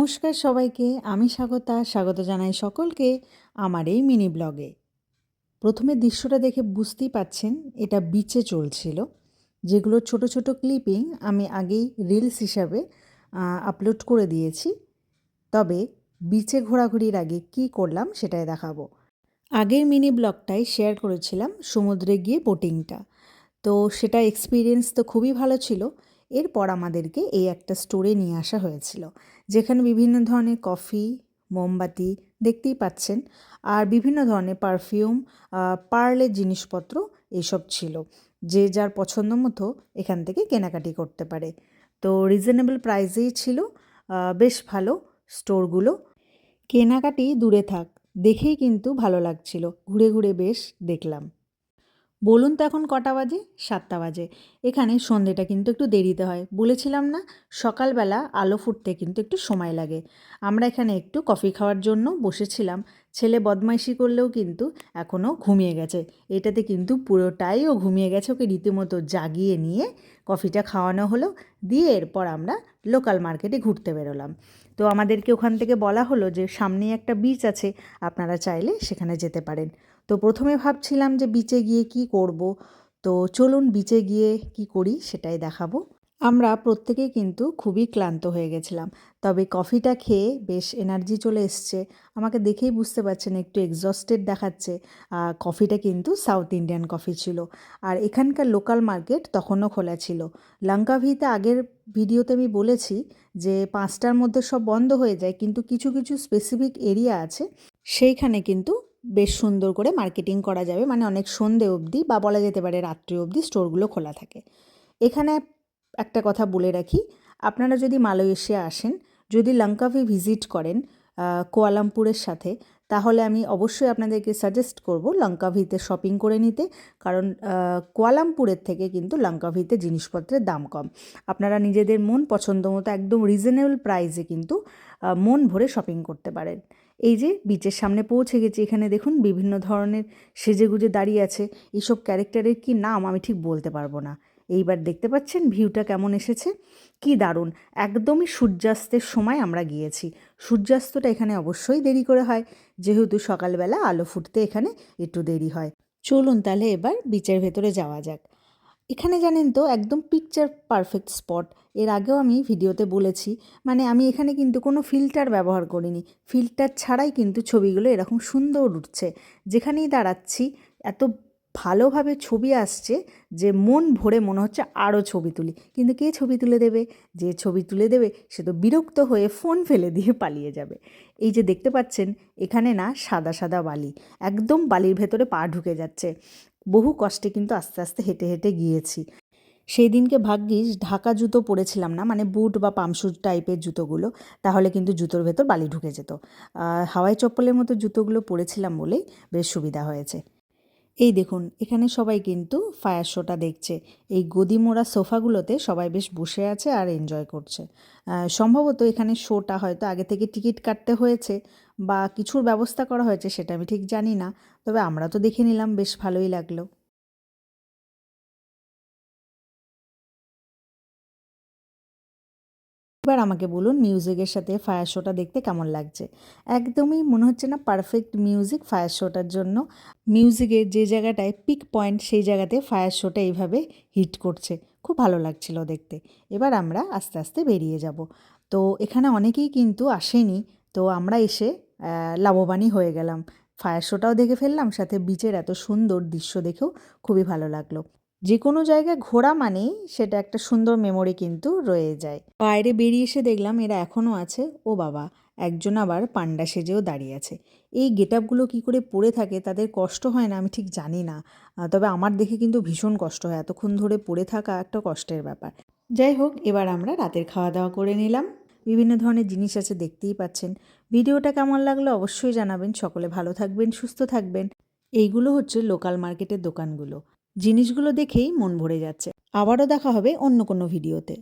নমস্কার সবাইকে, আমি স্বাগত জানাই সকলকে আমার এই মিনি ব্লগে। প্রথমে দৃশ্যটা দেখে বুঝতেই পাচ্ছেন এটা বিচে চলছিল, যেগুলো ছোট ছোট ক্লিপিং আমি আগেই রিলস হিসাবে আপলোড করে দিয়েছি। তবে বিচে ঘোরাঘুরির আগে কি করলাম সেটাই দেখাবো। আগের মিনি ব্লগটাই শেয়ার করেছিলাম সমুদ্রে গিয়ে বোটিংটা, তো সেটা এক্সপিরিয়েন্স তো খুবই ভালো ছিল। এরপর আমাদেরকে এই একটা স্টোরে নিয়ে আসা হয়েছিল, যেখানে বিভিন্ন ধরনের কফি, মোমবাতি দেখতেই পাচ্ছেন, আর বিভিন্ন ধরনের পারফিউম, পার্লের জিনিসপত্র এইসব ছিল। যে যার পছন্দ মতো এখান থেকে কেনাকাটি করতে পারে। তো রিজনেবল প্রাইসেই ছিল, বেশ ভালো স্টোরগুলো। কেনাকাটি দূরে থাক, দেখেই কিন্তু ভালো লাগছিল, ঘুরে ঘুরে বেশ দেখলাম। বলুন তো এখন কটা বাজে? 7টা বাজে। এখানে সন্ধেটা কিন্তু একটু দেরিতে হয়, বলেছিলাম না? সকালবেলা আলো ফুটতে কিন্তু একটু সময় লাগে। আমরা এখানে একটু কফি খাওয়ার জন্য বসেছিলাম। ছেলে বদমাইশি করলেও কিন্তু এখনও ঘুমিয়ে গেছে। এটাতে কিন্তু পুরোটাই ও ঘুমিয়ে গেছে, ওকে রীতিমতো জাগিয়ে নিয়ে কফিটা খাওয়ানো হলো। দিয়ে এরপর আমরা লোকাল মার্কেটে ঘুরতে বেরোলাম। তো আমাদেরকে ওখান থেকে বলা হলো যে সামনেই একটা বিচ আছে, আপনারা চাইলে সেখানে যেতে পারেন। তো প্রথমে ভাবছিলাম যে বিচে গিয়ে কি করব, তো চলুন বিচে গিয়ে কি করি সেটাই দেখাবো। আমরা প্রত্যেকেই কিন্তু খুবই ক্লান্ত হয়ে গেছিলাম, তবে কফিটা খেয়ে বেশ এনার্জি চলে এসছে। আমাকে দেখেই বুঝতে পারছেন একটু এক্সস্টেড দেখাচ্ছে। কফিটা কিন্তু সাউথ ইন্ডিয়ান কফি ছিল। আর এখানকার লোকাল মার্কেট তখনও খোলা ছিল। লঙ্কাভিতে আগের ভিডিওতে আমি বলেছি যে 5টার মধ্যে সব বন্ধ হয়ে যায়, কিন্তু কিছু কিছু স্পেসিফিক এরিয়া আছে সেইখানে কিন্তু বেশ সুন্দর করে মার্কেটিং করা যাবে, মানে অনেক সন্ধে অবধি বা বলা যেতে পারে রাত্রি অবধি স্টোরগুলো খোলা থাকে। এখানে একটা কথা বলে রাখি, আপনারা যদি মালয়েশিয়া আসেন, যদি লঙ্কাভি ভিজিট করেন কুয়ালালামপুরের সাথে, তাহলে আমি অবশ্যই আপনাদেরকে সাজেস্ট করব লঙ্কাভিতে শপিং করে নিতে। কারণ কুয়ালালামপুরের থেকে কিন্তু লঙ্কাভিতে জিনিসপত্রের দাম কম। আপনারা নিজেদের মন পছন্দ মতো একদম রিজনেবল প্রাইসে কিন্তু মন ভরে শপিং করতে পারেন। এই যে বিচের সামনে পৌঁছে গেছি, এখানে দেখুন বিভিন্ন ধরনের সেজেগুজে দাঁড়িয়ে আছে। এইসব ক্যারেক্টারের কি নাম আমি ঠিক বলতে পারবো না। এইবার দেখতে পাচ্ছেন ভিউটা কেমন এসেছে, কি দারুণ! একদমই সূর্যাস্তের সময় আমরা গিয়েছি। সূর্যাস্তটা এখানে অবশ্যই দেরি করে হয়, যেহেতু সকালবেলা আলো ফুটতে এখানে একটু দেরি হয়। চলুন তাহলে এবার বিচের ভেতরে যাওয়া যাক। এখানে জানেন তো একদম পিকচার পারফেক্ট স্পট। এর আগেও আমি ভিডিওতে বলেছি, মানে আমি এখানে কিন্তু কোনো ফিল্টার ব্যবহার করিনি। ফিল্টার ছাড়াই কিন্তু ছবিগুলো এরকম সুন্দর উঠছে। যেখানেই দাঁড়াচ্ছি এত ভালোভাবে ছবি আসছে যে মন ভরে মনে হচ্ছে আরও ছবি তুলি। কিন্তু কে ছবি তুলে দেবে? যে ছবি তুলে দেবে সে তো বিরক্ত হয়ে ফোন ফেলে দিয়ে পালিয়ে যাবে। এই যে দেখতে পাচ্ছেন এখানে না সাদা সাদা বালি, একদম বালির ভেতরে পা ঢুকে যাচ্ছে। বহু কষ্টে কিন্তু আস্তে আস্তে হেঁটে হেঁটে গিয়েছি। সেই দিনকে ভাগ্যিস ঢাকা জুতো পরেছিলাম না, মানে বুট বা পামশুজ টাইপের জুতোগুলো, তাহলে কিন্তু জুতোর ভেতর বালি ঢুকে যেত। হাওয়াই চপ্পলের মতো জুতোগুলো পরেছিলাম বলেই বেশ সুবিধা হয়েছে। এই দেখুন এখানে সবাই কিন্তু ফায়ার শোটা দেখছে। এই গদি মোড়া সোফাগুলোতে সবাই বেশ বসে আছে আর এনজয় করছে। সম্ভবত এখানে শোটা হয়তো আগে থেকে টিকিট কাটতে হয়েছে বা কিছুর ব্যবস্থা করা হয়েছে, সেটা আমি ঠিক জানি না। তবে আমরা তো দেখে নিলাম, বেশ ভালোই লাগলো। এবার আমাকে বলুন মিউজিকের সাথে ফায়ার শোটা দেখতে কেমন লাগছে? একদমই মনে হচ্ছে না পারফেক্ট মিউজিক ফায়ার শোটার জন্য? মিউজিকের যে জায়গাটায় পিক পয়েন্ট সেই জায়গাতে ফায়ার শোটা এইভাবে হিট করছে। খুব ভালো লাগছিল দেখতে। এবার আমরা আস্তে আস্তে বেরিয়ে যাব। তো এখানে অনেকেই কিন্তু আসেনি, তো আমরা এসে লাভবানই হয়ে গেলাম। ফায়ার শোটাও দেখে ফেললাম, সাথে বিচের এত সুন্দর দৃশ্য দেখেও খুবই ভালো লাগলো। যে কোনো জায়গায় ঘোরা মানেই সেটা একটা সুন্দর মেমোরি কিন্তু রয়ে যায়। বাইরে বেরিয়ে এসে দেখলাম এরা এখনও আছে। ও বাবা! একজন আবার পান্ডা সেজেও দাঁড়িয়ে আছে। এই গেটআপগুলো কী করে পরে থাকে, তাদের কষ্ট হয় না আমি ঠিক জানি না। তবে আমার দেখে কিন্তু ভীষণ কষ্ট হয়, এতক্ষণ ধরে পরে থাকা একটা কষ্টের ব্যাপার। যাই হোক, এবার আমরা রাতের খাওয়া দাওয়া করে নিলাম। বিভিন্ন ধরনের জিনিস আছে দেখতেই পাচ্ছেন। ভিডিওটা কেমন লাগলো অবশ্যই জানাবেন। সকলে ভালো থাকবেন, সুস্থ থাকবেন। এইগুলো হচ্ছে লোকাল মার্কেটের দোকানগুলো। জিনিসগুলো দেখেই মন ভরে যাচ্ছে। আবারও দেখা হবে অন্য কোনো ভিডিওতে।